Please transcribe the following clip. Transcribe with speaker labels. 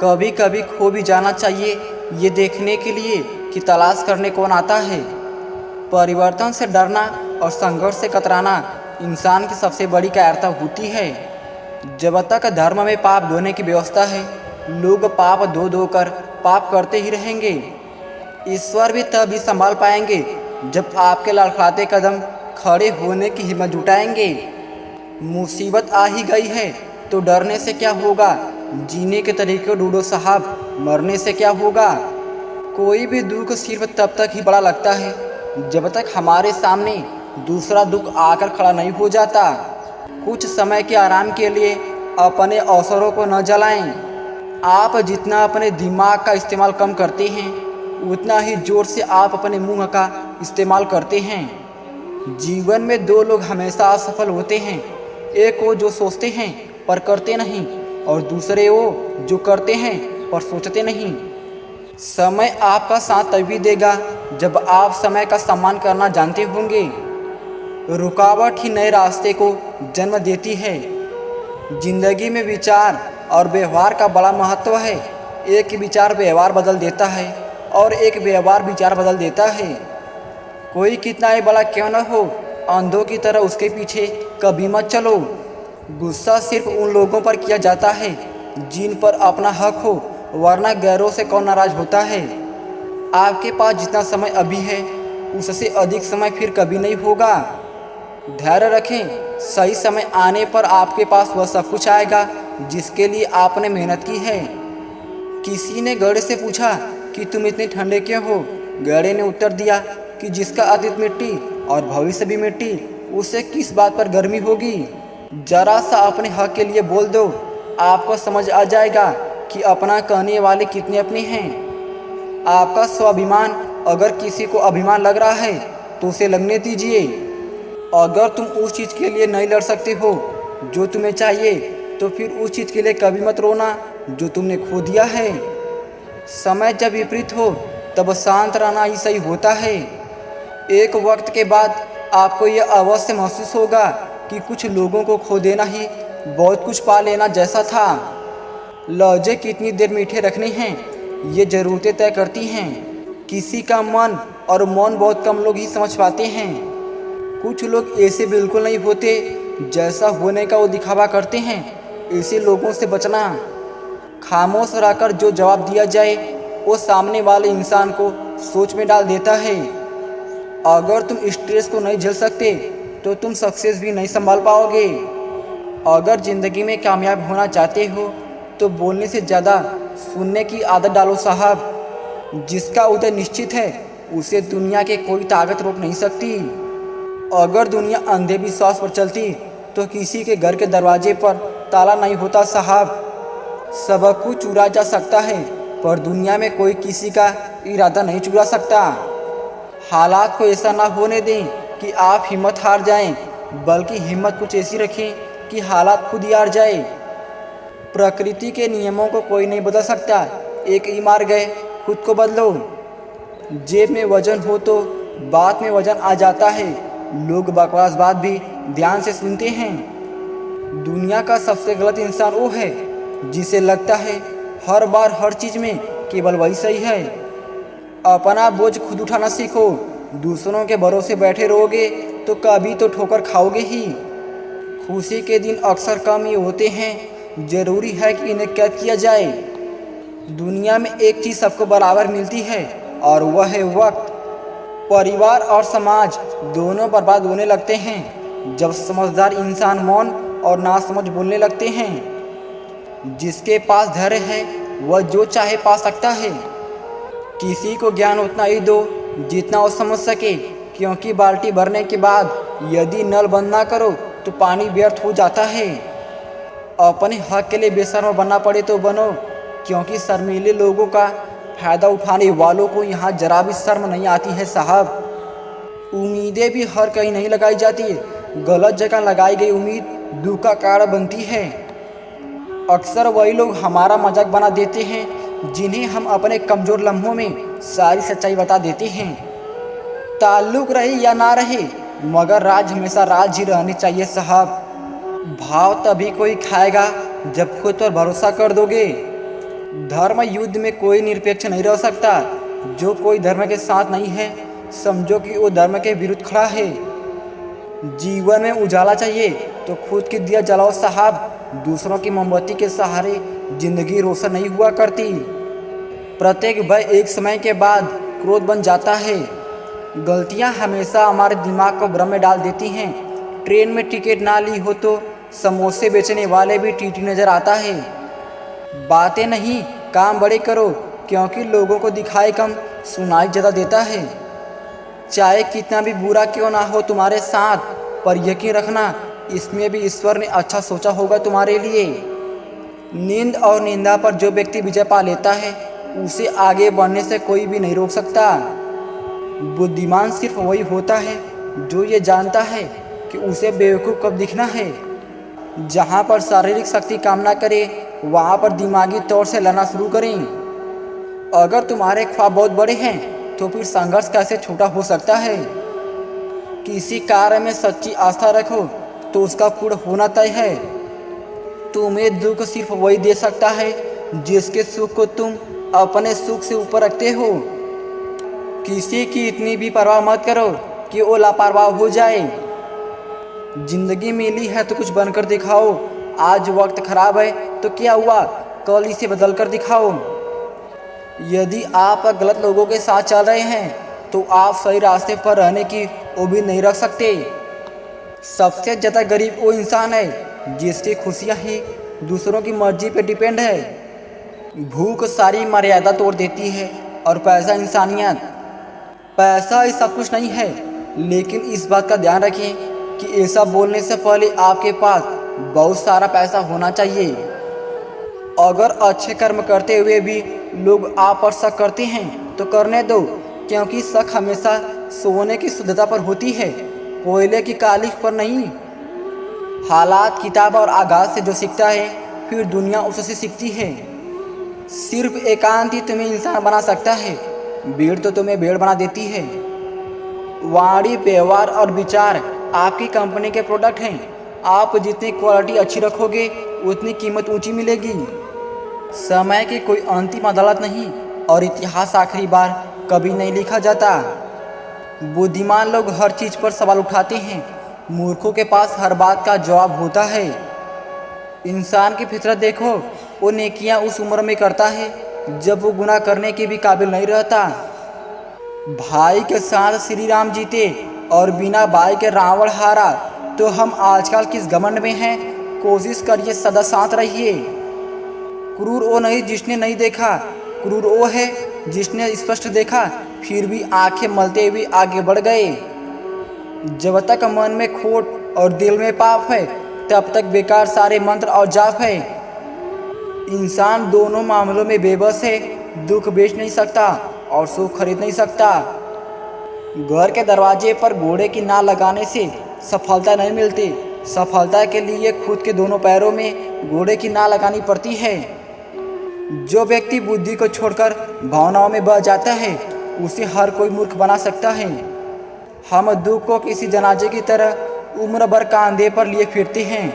Speaker 1: कभी कभी खो भी जाना चाहिए, ये देखने के लिए कि तलाश करने कौन आता है। परिवर्तन से डरना और संघर्ष से कतराना इंसान की सबसे बड़ी कायरता होती है। जब तक धर्म में पाप धोने की व्यवस्था है, लोग पाप धो धो कर पाप करते ही रहेंगे। ईश्वर भी तभी संभाल पाएंगे जब आपके लड़खड़ाते कदम खड़े होने की हिम्मत जुटाएंगे। मुसीबत आ ही गई है तो डरने से क्या होगा, जीने के तरीके ढूंढो साहब, मरने से क्या होगा। कोई भी दुख सिर्फ तब तक ही बड़ा लगता है जब तक हमारे सामने दूसरा दुख आकर खड़ा नहीं हो जाता। कुछ समय के आराम के लिए अपने अवसरों को न जलाएं। आप जितना अपने दिमाग का इस्तेमाल कम करते हैं, उतना ही जोर से आप अपने मुंह का इस्तेमाल करते हैं। जीवन में दो लोग हमेशा असफल होते हैं, एक वो जो सोचते हैं पर करते नहीं, और दूसरे वो जो करते हैं पर सोचते नहीं। समय आपका साथ तभी देगा जब आप समय का सम्मान करना जानते होंगे। रुकावट ही नए रास्ते को जन्म देती है। जिंदगी में विचार और व्यवहार का बड़ा महत्व है। एक विचार व्यवहार बदल देता है और एक व्यवहार विचार बदल देता है। कोई कितना ही बड़ा क्यों न हो, अंधों की तरह उसके पीछे कभी मत चलो। गुस्सा सिर्फ उन लोगों पर किया जाता है जिन पर अपना हक हो, वरना गैरों से कौन नाराज होता है। आपके पास जितना समय अभी है, उससे अधिक समय फिर कभी नहीं होगा। धैर्य रखें, सही समय आने पर आपके पास वह सब कुछ आएगा जिसके लिए आपने मेहनत की है। किसी ने घड़े से पूछा कि तुम इतने ठंडे क्यों हो। घड़े ने उत्तर दिया कि जिसका अतीत मिट्टी और भविष्य भी मिट्टी, उसे किस बात पर गर्मी होगी। जरा सा अपने हक के लिए बोल दो, आपको समझ आ जाएगा कि अपना कहने वाले कितने अपने हैं। आपका स्वाभिमान अगर किसी को अभिमान लग रहा है तो उसे लगने दीजिए। अगर तुम उस चीज़ के लिए नहीं लड़ सकते हो जो तुम्हें चाहिए, तो फिर उस चीज़ के लिए कभी मत रोना जो तुमने खो दिया है। समय जब विपरीत हो तब शांत रहना ही सही होता है। एक वक्त के बाद आपको यह अवश्य महसूस होगा कि कुछ लोगों को खो देना ही बहुत कुछ पा लेना जैसा था। लहजे कितनी देर मीठे रखने हैं, ये ज़रूरतें तय करती हैं। किसी का मन और मौन बहुत कम लोग ही समझ पाते हैं। कुछ लोग ऐसे बिल्कुल नहीं होते जैसा होने का वो दिखावा करते हैं। ऐसे लोगों से बचना। खामोश रहकर जो जवाब दिया जाए वो सामने वाले इंसान को सोच में डाल देता है। अगर तुम स्ट्रेस को नहीं झेल सकते तो तुम सक्सेस भी नहीं संभाल पाओगे। अगर ज़िंदगी में कामयाब होना चाहते हो तो बोलने से ज़्यादा सुनने की आदत डालो साहब। जिसका उदय निश्चित है उसे दुनिया के कोई ताकत रोक नहीं सकती। अगर दुनिया अंधे विश्वास पर चलती तो किसी के घर के दरवाजे पर ताला नहीं होता साहब। सब कुछ चुरा जा सकता है पर दुनिया में कोई किसी का इरादा नहीं चुरा सकता। हालात को ऐसा ना होने दें कि आप हिम्मत हार जाएं, बल्कि हिम्मत कुछ ऐसी रखें कि हालात खुद ही हार जाए। प्रकृति के नियमों को कोई नहीं बदल सकता। एक ही मार्ग है, खुद को बदलो। जेब में वजन हो तो बात में वजन आ जाता है। लोग बकवास बात भी ध्यान से सुनते हैं। दुनिया का सबसे गलत इंसान वो है जिसे लगता है हर बार हर चीज़ में केवल वही सही है। अपना बोझ खुद उठाना सीखो। दूसरों के भरोसे बैठे रहोगे तो कभी तो ठोकर खाओगे ही। खुशी के दिन अक्सर कम ही होते हैं, ज़रूरी है कि इन्हें कैद किया जाए। दुनिया में एक चीज़ सबको बराबर मिलती है और वह है वक्त। परिवार और समाज दोनों बर्बाद होने लगते हैं जब समझदार इंसान मौन और नासमझ बोलने लगते हैं। जिसके पास धैर्य है वह जो चाहे पा सकता है। किसी को ज्ञान उतना ही दो जितना वो समझ सके, क्योंकि बाल्टी भरने के बाद यदि नल बंद ना करो तो पानी व्यर्थ हो जाता है। अपने हक के लिए बेशर्म बनना पड़े तो बनो, क्योंकि शर्मीले लोगों का फ़ायदा उठाने वालों को यहाँ जरा भी शर्म नहीं आती है साहब। उम्मीदें भी हर कहीं नहीं लगाई जाती, गलत जगह लगाई गई उम्मीद दुख का कारण बनती है। अक्सर वही लोग हमारा मजाक बना देते हैं जिन्हें हम अपने कमज़ोर लम्हों में सारी सच्चाई बता देते हैं। ताल्लुक़ रहे या ना रहे, मगर राज हमेशा राज ही रहनी चाहिए साहब। भाव तभी कोई खाएगा जब खुद पर भरोसा कर दोगे। धर्म युद्ध में कोई निरपेक्ष नहीं रह सकता। जो कोई धर्म के साथ नहीं है, समझो कि वो धर्म के विरुद्ध खड़ा है। जीवन में उजाला चाहिए तो खुद की दिया जलाओ साहब। दूसरों की मोमबत्ती के सहारे जिंदगी रोशन नहीं हुआ करती। प्रत्येक भय एक समय के बाद क्रोध बन जाता है। गलतियां हमेशा हमारे दिमाग को भ्रम में डाल देती हैं। ट्रेन में टिकट ना ली हो तो समोसे बेचने वाले भी टीटी नजर आता है। बातें नहीं, काम बड़े करो, क्योंकि लोगों को दिखाई कम, सुनाई ज़्यादा देता है। चाहे कितना भी बुरा क्यों ना हो तुम्हारे साथ, पर यकीन रखना इसमें भी ईश्वर ने अच्छा सोचा होगा तुम्हारे लिए। नींद और निंदा पर जो व्यक्ति विजय पा लेता है, उसे आगे बढ़ने से कोई भी नहीं रोक सकता। बुद्धिमान सिर्फ वही होता है जो ये जानता है कि उसे बेवकूफ़ कब दिखना है। जहाँ पर शारीरिक शक्ति काम ना करे, वहाँ पर दिमागी तौर से लड़ना शुरू करें। अगर तुम्हारे ख्वाब बहुत बड़े हैं तो फिर संघर्ष कैसे छोटा हो सकता है। किसी कार्य में सच्ची आस्था रखो तो उसका पूर्ण होना तय है। तुम्हें दुख सिर्फ वही दे सकता है जिसके सुख को तुम अपने सुख से ऊपर रखते हो। किसी की इतनी भी परवाह मत करो कि वो लापरवाह हो जाए। जिंदगी मिली है तो कुछ बनकर दिखाओ। आज वक्त खराब है तो क्या हुआ, कल इसे बदल कर दिखाओ। यदि आप गलत लोगों के साथ चल रहे हैं तो आप सही रास्ते पर रहने की उम्मीद नहीं रख सकते। सबसे ज़्यादा गरीब वो इंसान है जिसकी खुशियाँ ही दूसरों की मर्जी पर डिपेंड है। भूख सारी मर्यादा तोड़ देती है और पैसा इंसानियत। पैसा ही सब कुछ नहीं है, लेकिन इस बात का ध्यान रखें कि ऐसा बोलने से पहले आपके पास बहुत सारा पैसा होना चाहिए। अगर अच्छे कर्म करते हुए भी लोग आप पर शक करते हैं तो करने दो, क्योंकि शक हमेशा सोने की शुद्धता पर होती है, कोयले की कालिख पर नहीं। हालात, किताब और आगाज से जो सीखता है फिर दुनिया उससे सीखती है। सिर्फ एकांत ही तुम्हें इंसान बना सकता है, भीड़ तो तुम्हें भेड़ बना देती है। वाणी, व्यवहार और विचार आपकी कंपनी के प्रोडक्ट हैं। आप जितनी क्वालिटी अच्छी रखोगे उतनी कीमत ऊंची मिलेगी। समय की कोई अंतिम अदालत नहीं और इतिहास आखिरी बार कभी नहीं लिखा जाता। बुद्धिमान लोग हर चीज़ पर सवाल उठाते हैं, मूर्खों के पास हर बात का जवाब होता है। इंसान की फितरत देखो, वो नेकियां उस उम्र में करता है जब वो गुनाह करने के भी काबिल नहीं रहता। भाई के साथ श्री राम जीते और बिना भाई के रावण हारा, तो हम आजकल किस घमंड में हैं। कोशिश करिए सदा साथ रहिए। क्रूर वो नहीं जिसने नहीं देखा, क्रूर वो है जिसने स्पष्ट देखा फिर भी आंखें मलते हुए आगे बढ़ गए। जब तक मन में खोट और दिल में पाप है तब तक बेकार सारे मंत्र और जाप है। इंसान दोनों मामलों में बेबस है, दुख बेच नहीं सकता और सुख खरीद नहीं सकता। घर के दरवाजे पर घोड़े की नाल लगाने से सफलता नहीं मिलती। सफलता के लिए खुद के दोनों पैरों में घोड़े की नाल लगानी पड़ती है। जो व्यक्ति बुद्धि को छोड़कर भावनाओं में बह जाता है उसे हर कोई मूर्ख बना सकता है। हम दुख को किसी जनाजे की तरह उम्र भर कांधे पर लिए फिरते हैं।